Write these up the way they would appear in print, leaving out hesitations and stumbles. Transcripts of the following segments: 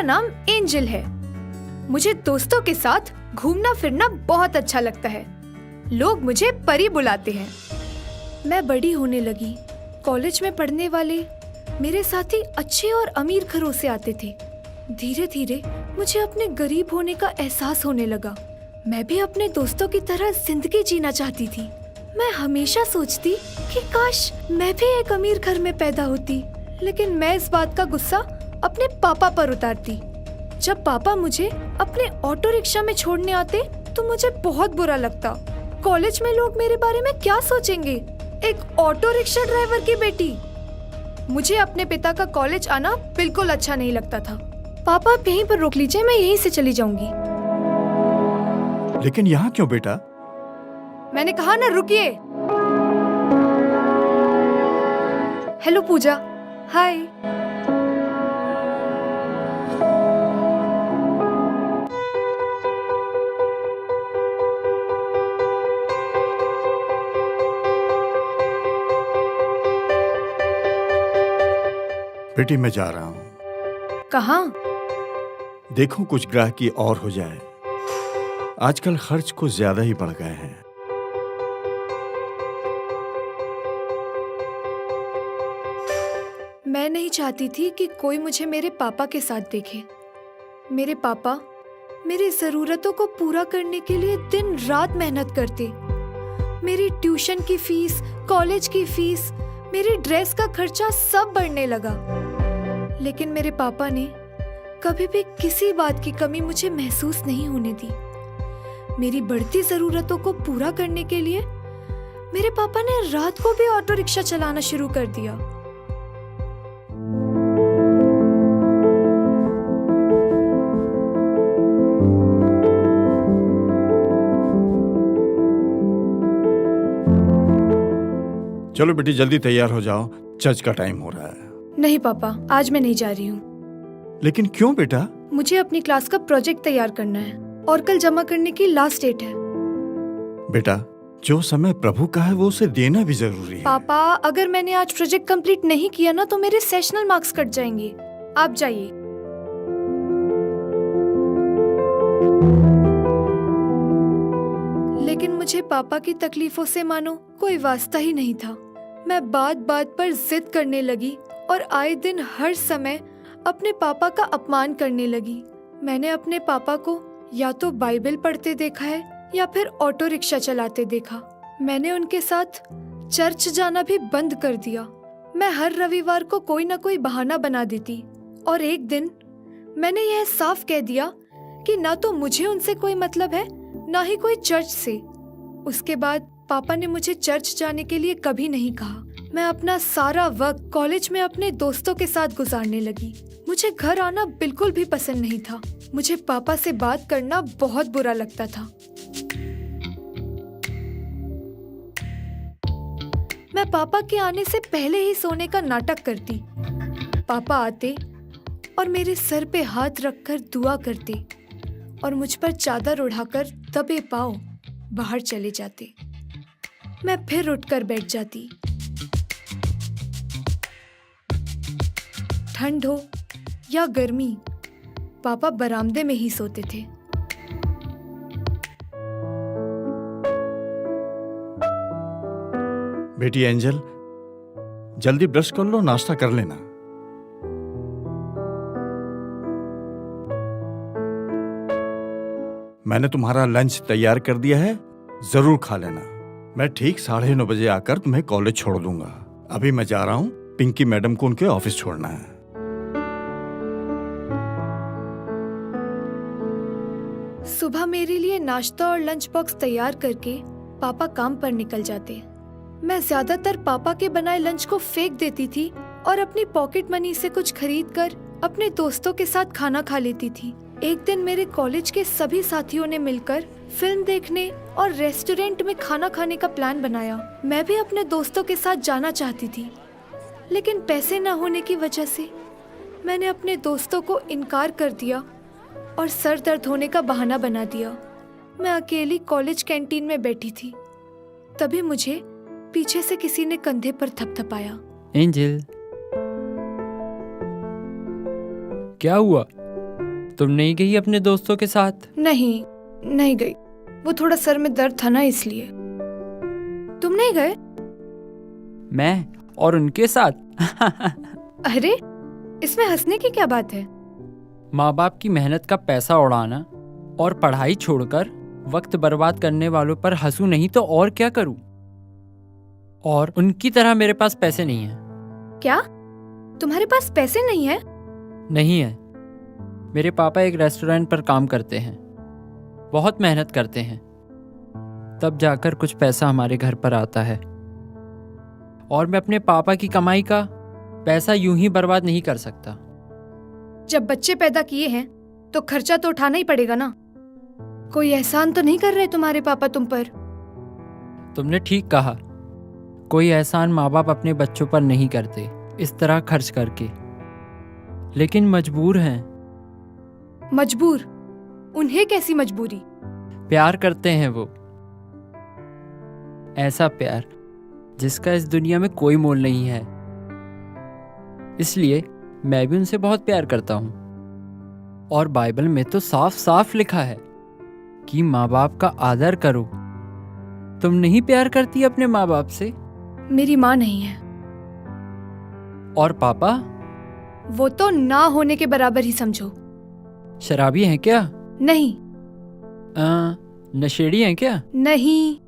नाम एंजल है। मुझे दोस्तों के साथ घूमना फिरना बहुत अच्छा लगता है। लोग मुझे परी बुलाते हैं। मैं बड़ी होने लगी। कॉलेज में पढ़ने वाले मेरे साथी अच्छे और अमीर घरों से आते थे। धीरे धीरे मुझे अपने गरीब होने का एहसास होने लगा। मैं भी अपने दोस्तों की तरह जिंदगी जीना चाहती थी। मैं हमेशा सोचती कि काश मैं भी एक अमीर घर में पैदा होती, लेकिन मैं इस बात का गुस्सा अपने पापा पर उतारती। जब पापा मुझे अपने ऑटो रिक्शा में छोड़ने आते तो मुझे बहुत बुरा लगता। कॉलेज में लोग मेरे बारे में क्या सोचेंगे, एक ऑटो रिक्शा ड्राइवर की बेटी। मुझे अपने पिता का कॉलेज आना बिल्कुल अच्छा नहीं लगता था। पापा आप यहीं पर रोक लीजिए, मैं यहीं से चली जाऊंगी। लेकिन यहाँ क्यों बेटा? मैंने कहा ना रुकिए। हेलो पूजा। हाय। बेटी मैं जा रहा हूँ। कहाँ? देखो कुछ ग्राहकी और हो जाए। आजकल खर्च कुछ ज्यादा ही बढ़ गए हैं। मैं नहीं चाहती थी कि कोई मुझे मेरे पापा के साथ देखे। मेरे पापा मेरी जरूरतों को पूरा करने के लिए दिन रात मेहनत करते। मेरी ट्यूशन की फीस, कॉलेज की फीस, मेरी ड्रेस का खर्चा सब बढ़ने लगा। लेकिन मेरे पापा ने कभी भी किसी बात की कमी मुझे महसूस नहीं होने दी। मेरी बढ़ती जरूरतों को पूरा करने के लिए मेरे पापा ने रात को भी ऑटो रिक्शा चलाना शुरू कर दिया। चलो बेटी जल्दी तैयार हो जाओ, चर्च का टाइम हो रहा है। नहीं पापा, आज मैं नहीं जा रही हूँ। लेकिन क्यों बेटा? मुझे अपनी क्लास का प्रोजेक्ट तैयार करना है और कल जमा करने की लास्ट डेट है। बेटा जो समय प्रभु का है वो उसे देना भी जरूरी है। पापा अगर मैंने आज प्रोजेक्ट कंप्लीट नहीं किया ना तो मेरे सेशनल मार्क्स कट जाएंगे। आप जाइए। लेकिन मुझे पापा की तकलीफों से मानो कोई वास्ता ही नहीं था। मैं बात बात पर जिद करने लगी और आए दिन हर समय अपने पापा का अपमान करने लगी। मैंने अपने पापा को या तो बाइबल पढ़ते देखा है या फिर ऑटो रिक्शा चलाते देखा। मैंने उनके साथ चर्च जाना भी बंद कर दिया। मैं हर रविवार को कोई ना कोई बहाना बना देती और एक दिन मैंने यह साफ कह दिया कि ना तो मुझे उनसे कोई मतलब है ना ही कोई चर्च से। उसके बाद पापा ने मुझे चर्च जाने के लिए कभी नहीं कहा। मैं अपना सारा वक्त कॉलेज में अपने दोस्तों के साथ गुजारने लगी। मुझे घर आना बिल्कुल भी पसंद नहीं था। मुझे पापा से बात करना बहुत बुरा लगता था। मैं पापा के आने से पहले ही सोने का नाटक करती। पापा आते और मेरे सर पे हाथ रखकर दुआ करते और मुझ पर चादर उड़ाकर दबे पांव बाहर चले जाते। मैं फिर उठकर बैठ जाती। ठंड हो या गर्मी, पापा बरामदे में ही सोते थे। बेटी एंजल जल्दी ब्रश कर लो, नाश्ता कर लेना। मैंने तुम्हारा लंच तैयार कर दिया है, जरूर खा लेना। मैं ठीक 9:30 बजे आकर तुम्हें कॉलेज छोड़ दूंगा। अभी मैं जा रहा हूँ, पिंकी मैडम को उनके ऑफिस छोड़ना है। सुबह मेरे लिए नाश्ता और लंच बॉक्स तैयार करके पापा काम पर निकल जाते। मैं ज्यादातर पापा के बनाए लंच को फेंक देती थी और अपनी पॉकेट मनी से कुछ खरीद कर अपने दोस्तों के साथ खाना खा लेती थी। एक दिन मेरे कॉलेज के सभी साथियों ने मिलकर फिल्म देखने और रेस्टोरेंट में खाना खाने का प्लान बनाया। मैं भी अपने दोस्तों के साथ जाना चाहती थी, लेकिन पैसे न होने की वजह से मैंने अपने दोस्तों को इनकार कर दिया और सर दर्द होने का बहाना बना दिया। मैं अकेली कॉलेज कैंटीन में बैठी थी। तभी मुझे पीछे से किसी ने कंधे पर थपथपाया। एंजल, क्या हुआ? तुम नहीं गई अपने दोस्तों के साथ? नहीं, नहीं गई। वो थोड़ा सर में दर्द था ना, इसलिए। तुम नहीं गए? मैं और उनके साथ? अरे, इसमें हंसने की क्या बात है? माँ बाप की मेहनत का पैसा उड़ाना और पढ़ाई छोड़कर वक्त बर्बाद करने वालों पर हंसू नहीं तो और क्या करूं? और उनकी तरह मेरे पास पैसे नहीं है। क्या? तुम्हारे पास पैसे नहीं है? नहीं है। मेरे पापा एक रेस्टोरेंट पर काम करते हैं, बहुत मेहनत करते हैं, तब जाकर कुछ पैसा हमारे घर पर आता है। और मैं अपने पापा की कमाई का पैसा यूं ही बर्बाद नहीं कर सकता। जब बच्चे पैदा किए हैं तो खर्चा तो उठाना ही पड़ेगा ना। कोई एहसान तो नहीं कर रहे तुम्हारे पापा तुम पर? तुमने ठीक कहा, कोई एहसान माँ बाप अपने बच्चों पर नहीं करते इस तरह खर्च करके, लेकिन मजबूर हैं। मजबूर? उन्हें कैसी मजबूरी? प्यार करते हैं वो, ऐसा प्यार जिसका इस दुनिया में कोई मोल नहीं है। इसलिए मैं भी उनसे बहुत प्यार करता हूं। और बाइबल में तो साफ साफ लिखा है कि माँ बाप का आदर करो। तुम नहीं प्यार करती अपने माँ बाप से? मेरी माँ नहीं है। और पापा? वो तो ना होने के बराबर ही समझो। शराबी हैं क्या? नहीं। नशेड़ी हैं क्या? नहीं।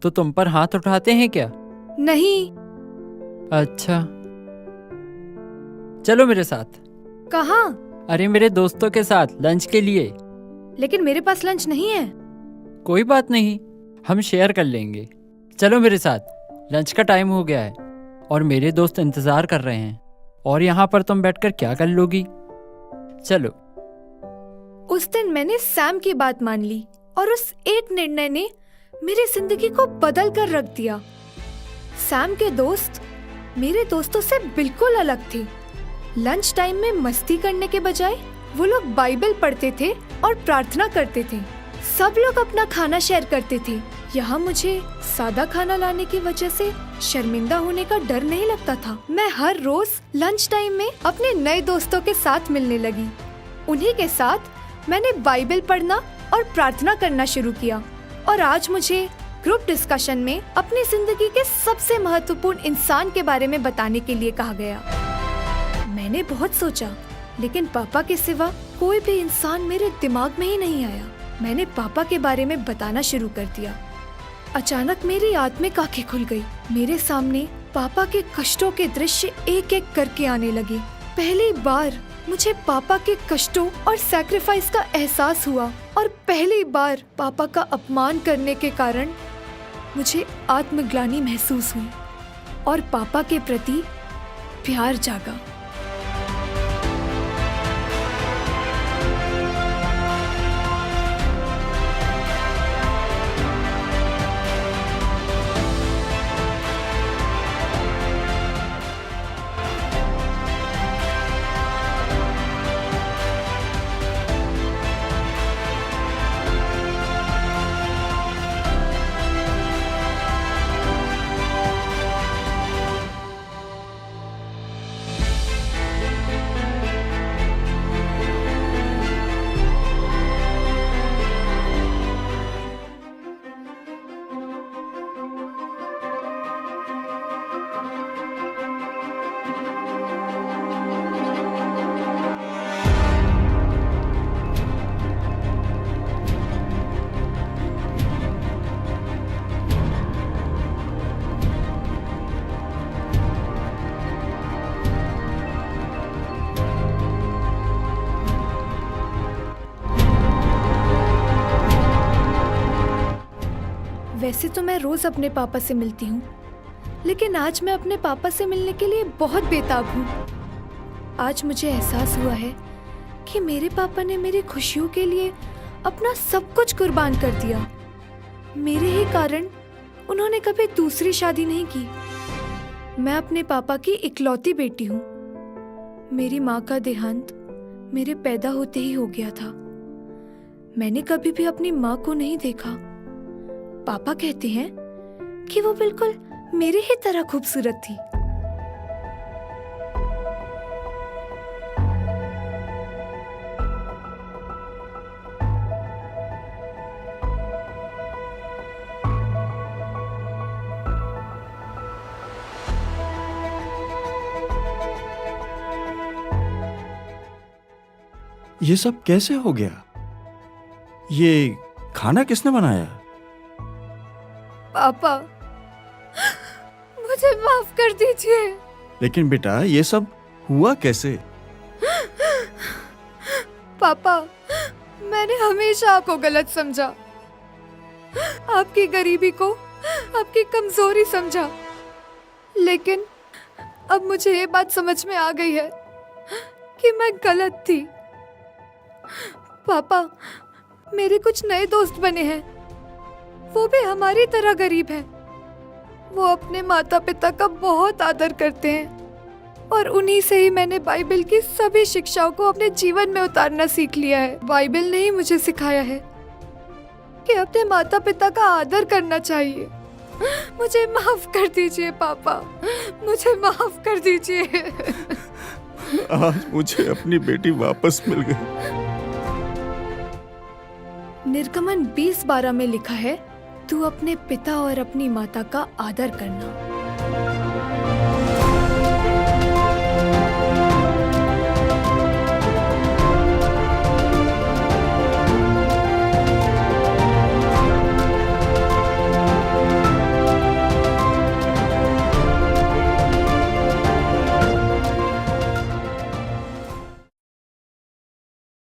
तो तुम पर हाथ उठाते हैं क्या? नहीं। अच्छा, चलो मेरे साथ। कहाँ? अरे मेरे दोस्तों के साथ लंच के लिए। लेकिन मेरे पास लंच नहीं है। कोई बात नहीं, हम शेयर कर लेंगे। चलो मेरे साथ, लंच का टाइम हो गया है और मेरे दोस्त इंतजार कर रहे हैं। और यहाँ पर तुम बैठकर क्या कर लोगी? चलो। उस दिन मैंने सैम की बात मान ली और उस एक निर्णय ने मेरी जिंदगी को बदल कर रख दिया। सैम के दोस्त मेरे दोस्तों से बिल्कुल अलग थे। लंच टाइम में मस्ती करने के बजाय वो लोग बाइबल पढ़ते थे और प्रार्थना करते थे। सब लोग अपना खाना शेयर करते थे। यहाँ मुझे सादा खाना लाने की वजह से शर्मिंदा होने का डर नहीं लगता था। मैं हर रोज लंच टाइम में अपने नए दोस्तों के साथ मिलने लगी। उन्हीं के साथ मैंने बाइबल पढ़ना और प्रार्थना करना शुरू किया। और आज मुझे ग्रुप डिस्कशन में अपनी जिंदगी के सबसे महत्वपूर्ण इंसान के बारे में बताने के लिए कहा गया। मैंने बहुत सोचा, लेकिन पापा के सिवा कोई भी इंसान मेरे दिमाग में ही नहीं आया। मैंने पापा के बारे में बताना शुरू कर दिया। अचानक मेरी आत्मिक आंखें खुल गई। मेरे सामने पापा के कष्टों के दृश्य एक एक करके आने लगे। पहली बार मुझे पापा के कष्टों और सैक्रिफाइस का एहसास हुआ और पहली बार पापा का अपमान करने के कारण मुझे आत्मग्लानि महसूस हुई और पापा के प्रति प्यार जागा। वैसे तो मैं रोज अपने पापा से मिलती हूँ, लेकिन आज मैं अपने पापा से मिलने के लिए बहुत बेताब हूँ। आज मुझे एहसास हुआ है कि मेरे पापा ने मेरी खुशियों के लिए अपना सब कुछ कुर्बान कर दिया। मेरे ही कारण उन्होंने कभी दूसरी शादी नहीं की। मैं अपने पापा की इकलौती बेटी हूँ। मेरी माँ का देहांत मेरे पैदा होते ही हो गया था। मैंने कभी भी अपनी माँ को नहीं देखा। पापा कहते हैं कि वो बिल्कुल मेरी ही तरह खूबसूरत थी। ये सब कैसे हो गया? ये खाना किसने बनाया? पापा, मुझे माफ कर दीजिए। लेकिन बेटा ये सब हुआ कैसे? पापा, मैंने हमेशा आपको गलत समझा, आपकी गरीबी को आपकी कमजोरी समझा। लेकिन अब मुझे ये बात समझ में आ गई है कि मैं गलत थी। पापा, मेरे कुछ नए दोस्त बने हैं, वो भी हमारी तरह गरीब हैं। वो अपने माता पिता का बहुत आदर करते हैं और उन्हीं से ही मैंने बाइबल की सभी शिक्षाओं को अपने जीवन में उतारना सीख लिया है। बाइबल ने ही मुझे सिखाया है कि अपने माता पिता का आदर करना चाहिए। मुझे माफ कर दीजिए पापा, मुझे माफ कर दीजिए। आज मुझे अपनी बेटी वापस मिल गई। निर्गमन 20:12 में लिखा है, तू अपने पिता और अपनी माता का आदर करना।